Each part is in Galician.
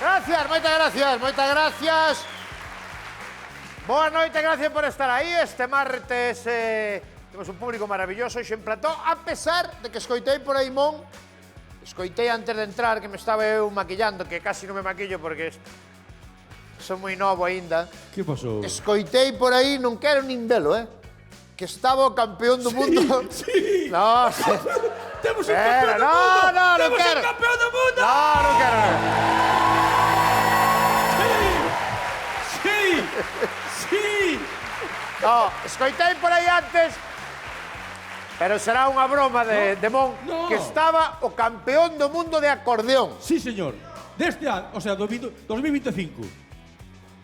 Gracias, moitas gracias. Boa noite, gracias por estar aí. Este martes temos un público maravilloso hoxe en plató, a pesar de que escoitei por aí, Mon, escoitei antes de entrar que me estaba eu maquillando, que casi non me maquillo porque son moi novo aínda. Que pasou? Escoitei por aí, non quero nin velo, que estaba o campeón do mundo. Sí. No, Temos un campeón do mundo. No, non Temos quero. un campeón do mundo. No, non quero. Sí. Sí. No, escoitei por aí antes, pero será unha broma de Mon, no. que estaba o campeón do mundo de acordeón. Sí, señor. Deste ano, o sea, 2025.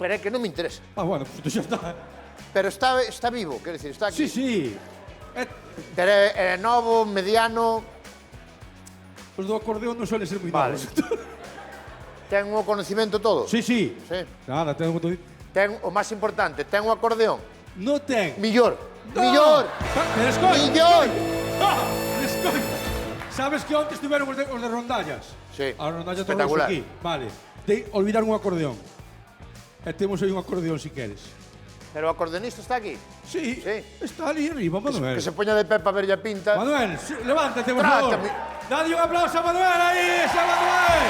Pero é que non me interesa. Ah, bueno, pues xa está. Pero está vivo, quero dicir, está aquí. Sí, sí. Pero é novo, mediano. Os do acordeón non suele ser moi Vale. novos. Ten o conocimento todo. Sí, sí. Sí. Nada, ten un montón. Ten o máis importante, ten o acordeón. Non ten. Millor. No. Millor. Pero escoita. Millor. Escoita. Sabes que onte estiveron os de rondallas? Sí. A rondalla Espectacular. aquí. Vale. De olvidar un acordeón. E temos aí un acordeón, si queres. Pero o acordeonista está aquí. Sí. Sí. Está ali arriba, Manuel. Que se poña de pé para verlle a pinta. Manuel, sí, levántate, por favor. Trátame. Dadle un aplauso a Manuel aí, ese Manuel.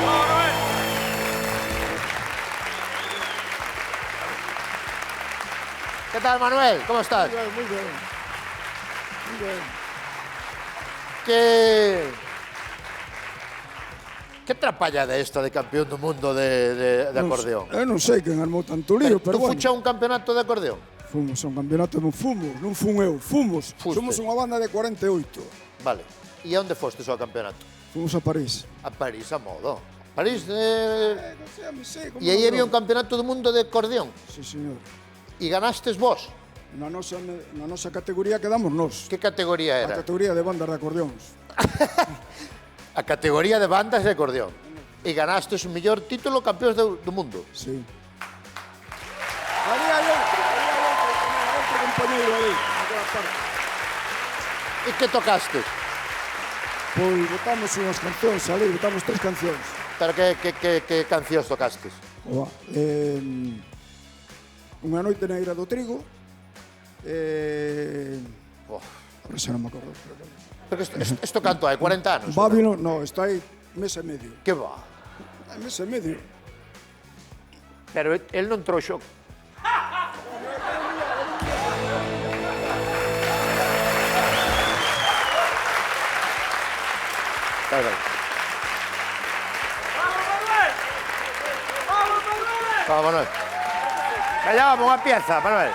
Manuel. ¿Qué tal, Manuel? ¿Cómo estás? Muy bien. Muy bien. Que trapallada esta de campeón do mundo de acordeón? Eu non sei quen armou tanto lío, pero Tú bueno. fucha un campeonato de acordeón? Fomos a un campeonato, non fun eu, fomos. Fuste. Somos unha banda de 48. Vale. E a onde fostes ao campeonato? Fomos a París. A París, a modo. París, Non sei, me sei como... e aí había un campeonato do mundo de acordeón. Sí, señor. E ganastes vos. Na nosa categoría quedamos nós. Que categoría A era? categoría de bandas de acordeóns. A categoría de bandas de acordeón. E ganastes o mellor título campeóns do mundo. Sí. Ali hai outro compañeiro ali, naquela parte. E que tocastes? Pois botamos unhas cancións ali, botamos 3 cancións. Pero que cancións tocastes? Oa, unha noite na Ira do Trigo. Oh, Ahora xa non me acordo. pero isto canto hai 40 anos. Babylon, no, está aí mes e medio. Que va? Hai mes e medio. Pero el non trouxo. Vale. Vamos, Manuel. Callábamos unha pieza, Manuel.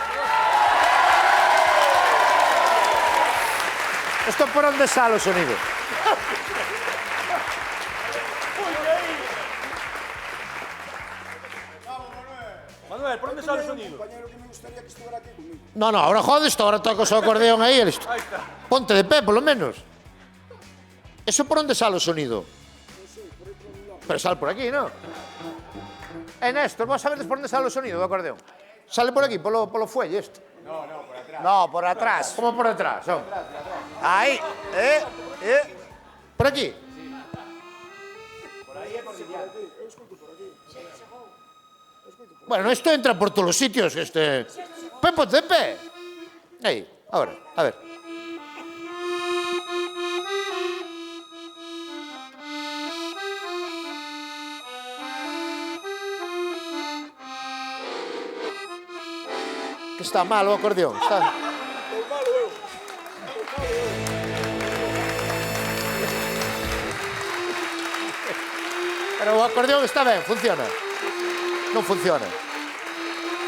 Esto por onde sale o sonido. Manuel, por onde sale o sonido? Compañero que me gustaría que estuviera aquí comigo. No, ahora jodes, ahora tocas o acordeón aí. Listo. Ponte de pé, polo menos. Eso por onde sale o sonido? Pero sale por aquí, non? Néstor, vos sabedes por onde sale o sonido do acordeón? Sale por aquí, polo fuelle este. No, por atrás. No, por atrás. Como por atrás? Aí. Por aquí? Bueno, esto entra por todos los sitios. Ponte de pé. Ahí, ahora, a ver. Que está mal o acordeón. Está... Pero o acordeón está ben, funciona. Non funciona.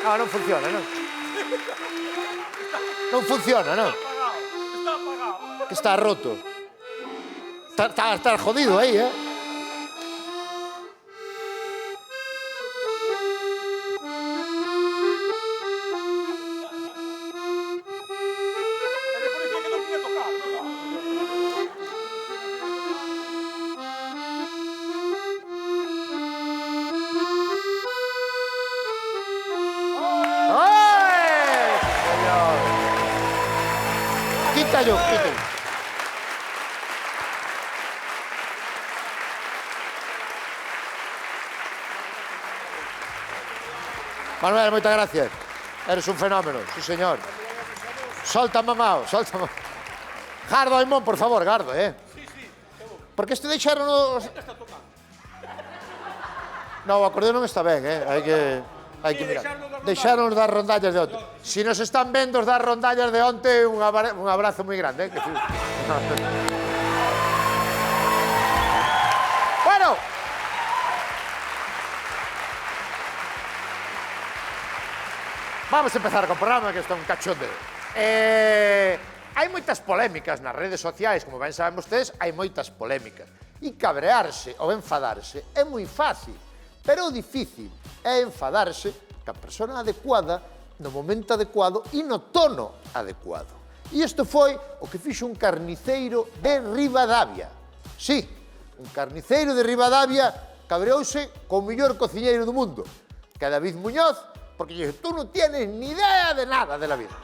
Non funciona, non. Non funciona, non. Está apagado. Que está roto. Está jodido aí, Quítallo, quítallo. Manuel, moitas gracias. Eres un fenómeno, sí, señor. Solta, mamao, solta, mamao. Gardo, Aimón, por favor, Gardo, Sí. Porque este deixaron os... No, o acordeón non está ben, hai que mirar. Deixaron os das rondallas de onte. Si nos están vendo os das rondallas de onte, un abrazo moi grande, Bueno. Vamos a empezar con o programa, que está un cachondeo. Hai moitas polémicas nas redes sociais, como ben saben vostedes, hai moitas polémicas. E cabrearse ou enfadarse é moi fácil, pero o difícil é enfadarse ca persona adecuada, no momento adecuado e no tono adecuado. E isto foi o que fixo un carniceiro de Ribadavia. Sí, un carniceiro de Ribadavia cabreouse co mellor cociñeiro do mundo, que é David Muñoz, porque lle dixo, tú non tienes ni idea de nada de la vida.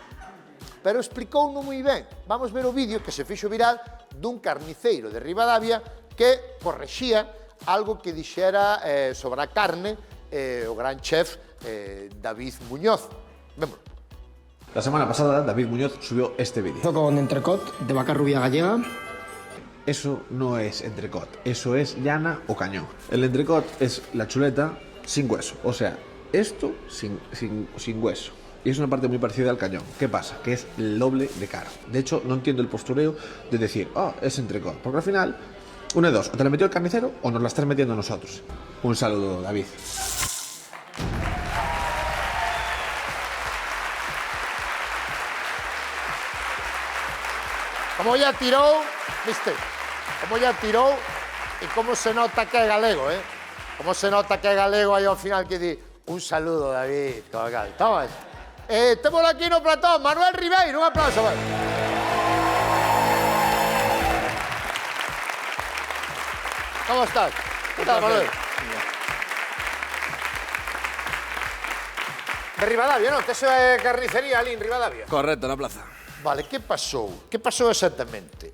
Pero explicouno moi ben. Vamos ver o vídeo que se fixo viral dun carniceiro de Ribadavia que correxía algo que dixera sobre a carne o gran chef David Muñoz. Vémoslo. La semana pasada David Muñoz subió este vídeo. Con entrecot de vaca rubia gallega. Eso no es entrecot, eso es llana o cañón. El entrecot es la chuleta sin hueso, o sea, esto sin hueso. Y es una parte muy parecida al cañón. ¿Qué pasa? Que es el doble de caro. De hecho, no entiendo el postureo de decir, es entrecot, porque al final, una de dos, o te la metió el carnicero o nos la estás metiendo nosotros. Un saludo, David. Como ya tirou, viste? Como ya tirou e como se nota que é galego, Como se nota que é galego aí ao final que di un saludo, David. Toma. Temos aquí no platón, Manuel Ribeiro, un aplauso. Vale. ¿Cómo estás? ¿Qué tal, Manuel? De Ribadavia, non? Tes carnicería ali en Ribadavia? Correcto, na plaza. Vale, que pasou? Que pasou exactamente?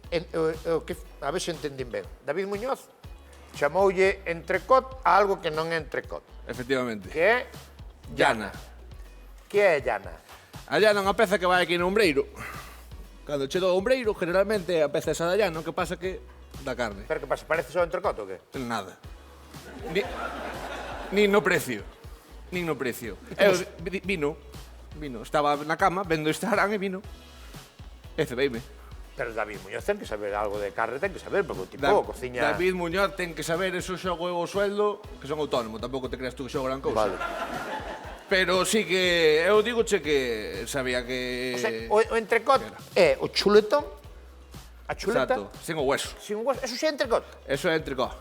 A ver se entendín ben. David Muñoz chamoulle entrecot a algo que non é entrecot. Efectivamente. Que é Llana. Que é llana? A llana é unha peza que vai aquí no ombreiro. Cando che do ombreiro, generalmente a peza esa da llana, o que pasa que da carne. Pero que pasa? Parece só entrecot ou que? Nada. Ni no precio. Nin no precio. Vino. Estaba na cama, vendo Instagram e vino. E cebeime. Pero David Muñoz ten que saber algo de carne, ten que saber, porque o tipo cociña... David Muñoz ten que saber eso xogo o sueldo, que son autónomo, tampouco te creas tú que xogo gran cousa. Vale. Pero sí que, eu digoche que sabía que... O sea, o entrecot é o chuletón, a chuleta... Exacto, sin o hueso. Sin hueso, eso xa é entrecot. Eso é entrecó.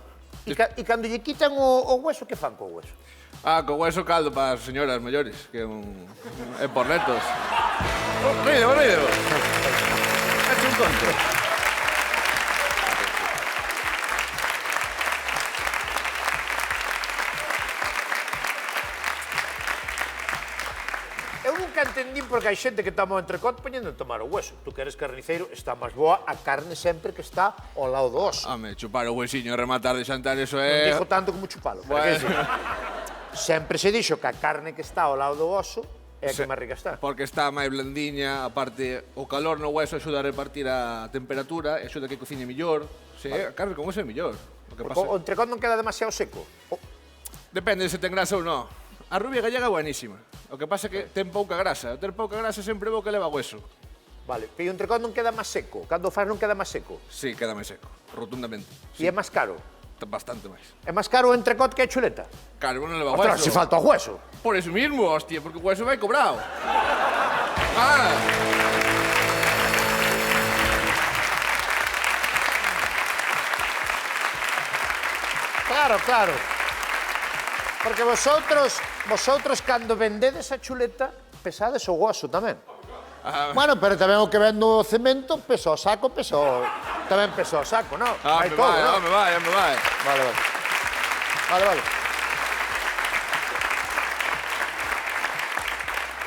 E cando lle quitan o hueso, que fan co hueso? Co hueso caldo para as señoras maiores, que é é por netos. Rido. Hecho un conto. Eu nunca entendín porque hai xente que toma o entrecot poñendo a tomar o hueso. Tú que eres carniceiro, está máis boa a carne sempre que está ao lado do oso. Home, chupar o huesiño e rematar de xantar, eso Non é... dixo tanto como chupalo. Pero Bueno. que decir, sempre se dixo que a carne que está ao lado do oso é a que máis rica está. Porque está máis blandiña, aparte, o calor no hueso axuda a repartir a temperatura, e axuda a que cociñe mellor. Sí, a carne con hueso é mellor. O que Porque pasa... o entrecot non queda demasiado seco. Depende se ten grasa ou non. A rubia gallega é buenísima. O que pasa é que ten pouca grasa. Ter pouca grasa sempre bo que leva hueso. Vale, pero o entrecot non queda máis seco. Cando o faz non queda máis seco. Sí, queda máis seco, rotundamente. E é máis caro. Bastante máis. É máis caro o entrecot que a chuleta. Claro, non leva Ostras, hueso. se falta o hueso. Por eso mismo, hostia, porque o hueso vai cobrado. Ah. Claro. Porque vosotros cando vendedes a chuleta, pesades o hueso tamén. Bueno, pero tamén o que vendo o cemento, pesa o saco, tamén pesa o saco, non? Me vai. Vale.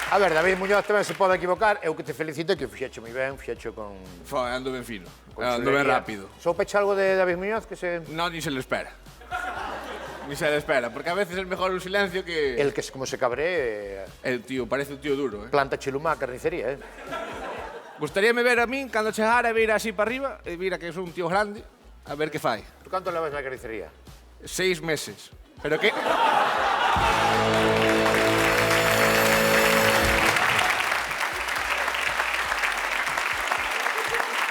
A ver, David Muñoz tamén se pode equivocar. Eu que te felicito que o fixeche moi ben, fixeche con... Ando ben fino, con ando ben chulería. rápido. Soupeche algo de David Muñoz que se... Non, ni se le espera. Ni se le espera, porque a veces es mejor un silencio que... El que como se cabree, El tío, parece un tío duro, eh. planta chilumá a carnicería, Gustaríame ver a min, cando chegara, vir así para arriba, e vira que son un tío grande, a ver que fai. Tú canto levas na carnicería? 6 meses. Pero que...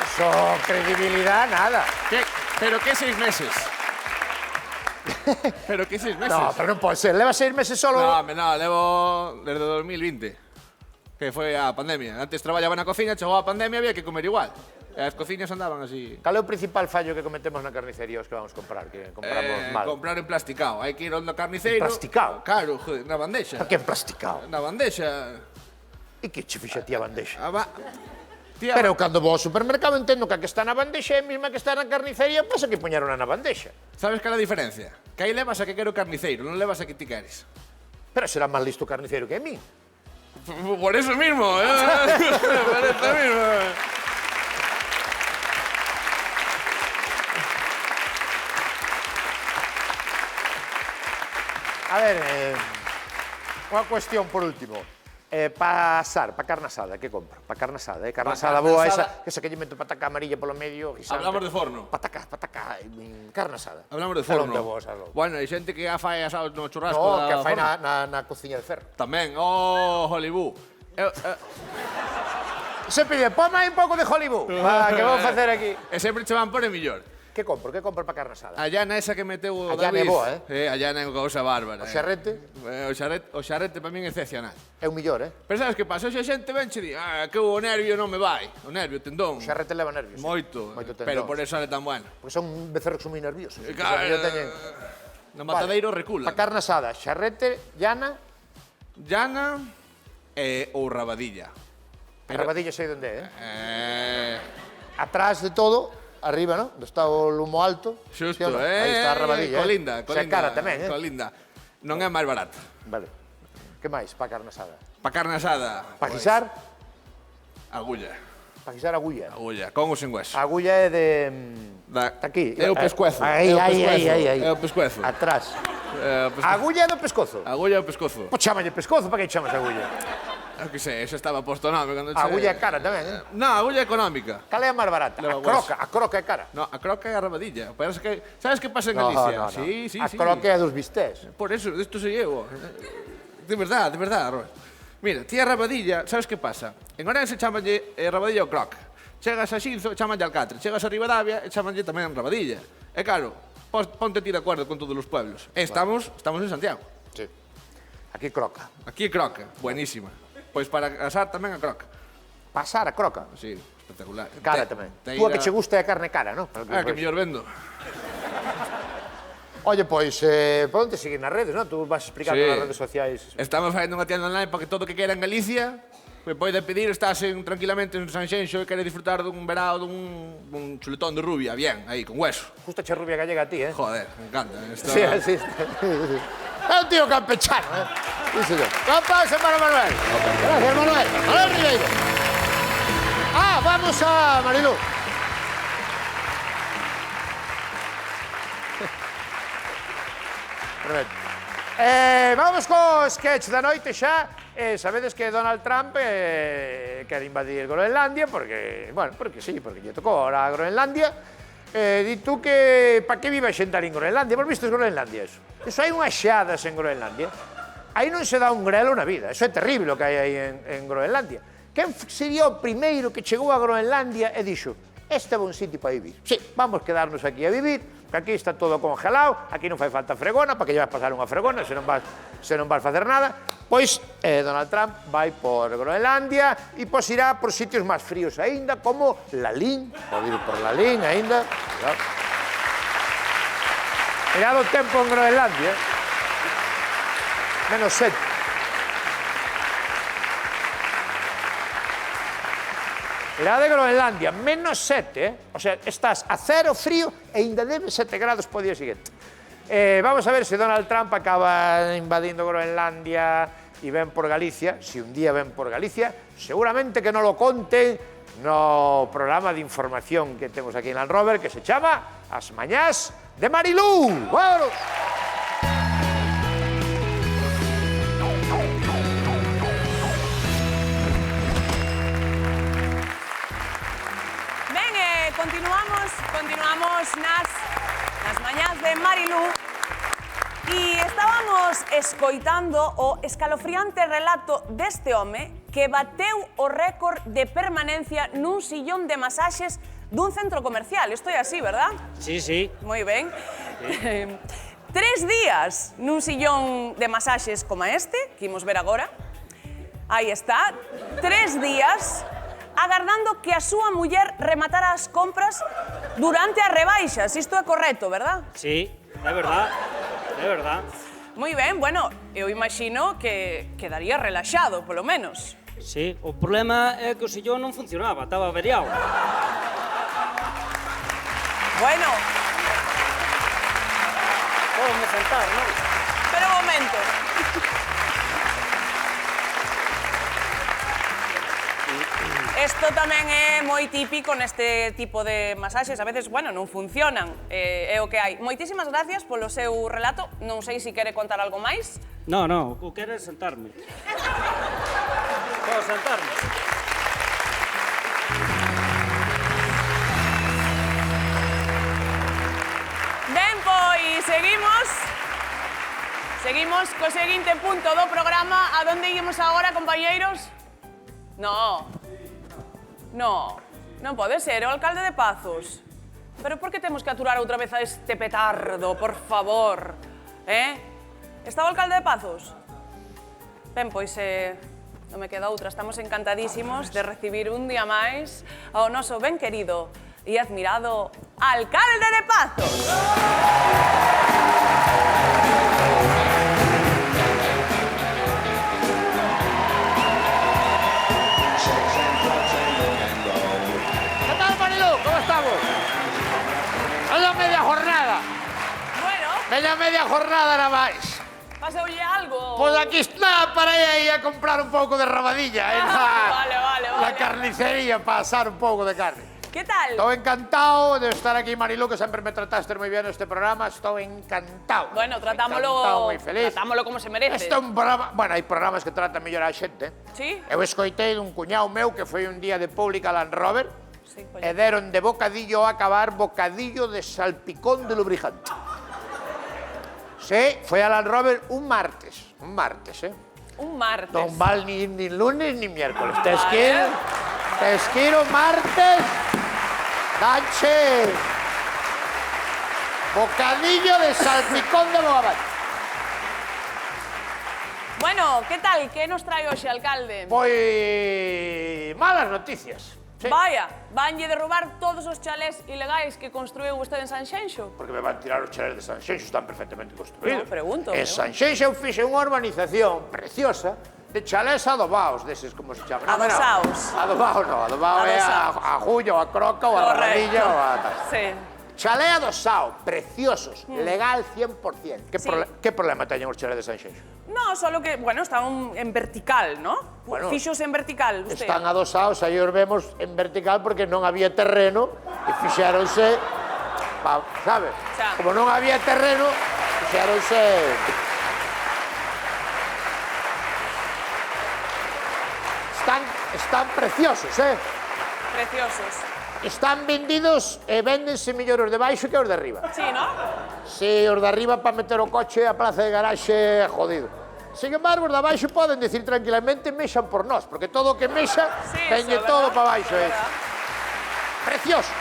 Eso, credibilidad, nada. Pero que 6 meses? Pero que 6 meses? No, pero non pode ser. Leva 6 meses solo... No, levo desde 2020, que foi a pandemia. Antes traballaba na cociña, chegou a pandemia, había que comer igual. E as cociñas andaban así. Cal é o principal fallo que cometemos na carnicería os que vamos comprar? Que compramos mal. Comprar en plasticao. Hai que ir onde carniceiro. En plasticao? Claro, joder, na bandexa. Pa que en plasticao? Na bandexa. E que che fixa ti a bandexa? Tía, Pero cando vou ao supermercado entendo que a que está na bandexa é a mesma que está na carnicería, pasa que poñeron na bandexa. sabes cal é a diferencia? Que aí levas a que quero carniceiro, non levas a que ti queres. Pero será máis listo o carniceiro que a mí. Por eso mismo, Por eso mismo. A ver, unha cuestión por último. Pa asar, pa carne asada, que compro? Pa carne asada, carne asada carne boa, asada. esa que lle meto pataca amarilla polo medio, guisante. Hablamos de forno. Pataca, carne asada. Hablamos de Salón forno. de boas, salón. Bueno, hai xente que a fai asado no churrasco No, que da fai forno. na cociña de ferro. Tamén, Hollywood. Se pide, ponme aí un pouco de Hollywood, que vou facer aquí. E sempre che van por e millor. Que compro? Que compro pa carne asada? A llana esa que meteu o A llana David. é boa, A llana é unha cousa bárbara. O xarrete O xarrete para min é excepcional. é o millor, Pero sabes que pasa? Hoxe a xente ven che di, que o nervio non me vai. O nervio, tendón. O xarrete leva nervios. Moito. Moito Pero tendón. por eso é tan bueno. Porque son becerros que son moi nerviosos. Claro, Yo teñen... no matadeiro recula. Pa carne asada, xarrete, llana, Llana ou rabadilla. a rabadilla sei onde é, Atrás de todo, arriba, ¿no? Onde está o lumo alto. Xusto, ¿sí o no? Aí está a rabadilla, colinda, Se cara tamén, colinda. Non é máis barato. Vale. Que máis pa carne asada? Pa carne asada, Pa guisar, agulla. pa guisar agulla. Agulla, con ou sin hueso. A agulla é de... Está aquí. É o pescuezo. Aí, é o aí, pescuezo, aí, aí. É o pescuezo. Atrás. É o pescuezo. A agulla é do pescozo. Agulla é o pescozo. Pois chámalle pescozo, para que chamas agulla? Eu que sei, eso estaba posto nome cando A agulla é cara tamén, Non, a agulla é económica. Cal é a máis barata? Leva A croca é cara. No, a croca é a rabadilla. Parece que... Sabes que pasa en No, Galicia? no, no. Sí, sí, A sí. croca é dos bistés. Por eso, isto se llevo. De verdad, Robert. Mira, ti a rabadilla, sabes que pasa? En Orense chamanlle rabadilla o croc. Chegas a Xinzo, chamanlle alcatre. Chegas a Ribadavia e chamanlle tamén rabadilla. E claro, ponte ti de acordo con todos os pueblos. E estamos en Santiago. Sí. Aquí croca. Aquí é croca, buenísima. Pois para asar tamén a croca. Pasar a croca. Sí, espectacular. Cara tamén. Tú a que che gusta é a carne cara, non? Que mellor vendo. Oye, pois, por onde seguir nas redes, non? Tú vas explicando Sí. nas redes sociais. Estamos facendo unha tienda online para que todo o que queira en Galicia pode pedir, estás tranquilamente en Sanxenxo e quere disfrutar dun verao dun chuletón de rubia, bien, aí, con hueso. Justa che rubia gallega a ti, Joder, me encanta. Sí, así. É un tío campechano, Sí, señor. Un aplauso para Manuel. Gracias, Manuel. Manuel Ribeiro. Vamos a Marilú. Perfecto. Vamos co sketch da noite xa. Sabedes que Donald Trump quere invadir Groenlandia porque, bueno, porque sí, porque lle tocou ahora a Groenlandia. Di tú que pa que vive a xente ali en Groenlandia? Vos vistes Groenlandia, eso? Eso hai unhas xeadas en Groenlandia. Aí non se dá un grelo na vida. Eso é terrible o que hai aí en Groenlandia. Quen sería o primeiro que chegou a Groenlandia e dixo este é un sitio para vivir? Sí, vamos quedarnos aquí a vivir, que aquí está todo congelado, aquí non fai falta fregona, para que lle vas pasar unha fregona se non vas facer nada. Pois Donald Trump vai por Groenlandia e pois irá por sitios máis fríos aínda, como Lalín, pode ir por Lalín aínda. Mirad o tempo en Groenlandia, -7. Mirad de Groenlandia, -7, O sea, estás a 0 frío e ainda debe 7 grados po día seguinte. Vamos a ver se Donald Trump acaba invadindo Groenlandia e ven por Galicia. Si un día ven por Galicia, seguramente que non lo conten no programa de información que temos aquí en Land Rover, que se chama As Mañás de Marilú. ¡Vámonos! nas mañás de Marilu e estábamos escoitando o escalofriante relato deste home que bateu o récord de permanencia nun sillón de masaxes dun centro comercial. Isto é así, verdad? Sí, sí. Moi ben. 3 días nun sillón de masaxes como este, que imos ver agora. Aí está. 3 días agardando que a súa muller rematara as compras durante as rebaixas. Isto é correcto, verdad? Sí, é verdad. É verdad. Moi ben, bueno, eu imagino que quedaría relaxado, polo menos. Sí, o problema é que o sillón non funcionaba, estaba averiado. Bueno, Pódeme sentar, non? pero un momento. Isto tamén é moi típico neste tipo de masaxes. A veces, bueno, non funcionan. É o que hai. Moitísimas gracias polo seu relato. Non sei se quere contar algo máis. No, o que quero é sentarme. Podo sentarme? Ben, pois seguimos. Seguimos co seguinte punto do programa. A donde íamos agora, compañeiros? Non pode ser, o alcalde de Pazos. Pero por que temos que aturar outra vez a este petardo, por favor? Está o alcalde de Pazos? Ben, pois non me queda outra. Estamos encantadísimos de recibir un día máis ao noso ben querido e admirado alcalde de Pazos. Que tal, Marilu? Como estamos? Veña media jornada. Bueno, Veña media jornada na máis. paseulle algo. Pois aquí está para ir aí a comprar un pouco de rabadilla Vale. na carnicería para asar un pouco de carne. Que tal? Estou encantado de estar aquí, Marilu, que sempre me trataste moi bien neste programa. Estou encantado. Bueno, Encantado, tratámolo moi feliz. como se merece. Este é un programa... Bueno, hai programas que tratan mellor a xente. Sí? Eu escoitei dun cuñado meu que foi un día de pública Land Rover Sí, e deron de bocadillo a acabar bocadillo de salpicón de lubricante. Sí, foi a Land Rover un martes, Un martes. Non val ni lunes ni miércoles. Tes que ir o martes, danche bocadillo de salpicón de bogavante. Bueno, que tal? Que nos trae hoxe, alcalde? Pois malas noticias. Sí. Vaya, vanlle derrubar todos os chalés ilegais que construiu vostede en Sanxenxo. Porque me van tirar os chalés de Sanxenxo, están perfectamente construídos. No, pregunto. En Sanxenxo eu fixe unha urbanización preciosa de chalés adobaos, deses como se chaman. Adosaos. Adobao no, adobao é a Jullo, a Croca ou a Rabadilla ou a tal. Sí. Chalé adosao, preciosos, legal 100%. Que problema teñen os chalés de Sanxenxo? No, solo que, bueno, están en vertical, ¿no? Bueno, Fixos en vertical, usted. Están adosaos, aí os vemos en vertical porque non había terreno e fixéronse, sabe? Xa. Como non había terreno, fixéronse... Están preciosos, Preciosos. Están vendidos e véndense mellor os de baixo que os de arriba. Sí, ¿no? Si, os de arriba para meter o coche a plaza de garaxe é jodido. Sin embargo, os de baixo poden decir tranquilamente mexan por nós, porque todo o que mexa, Sí, veñe eso, todo ¿verdad? para baixo. Verdad. Precioso.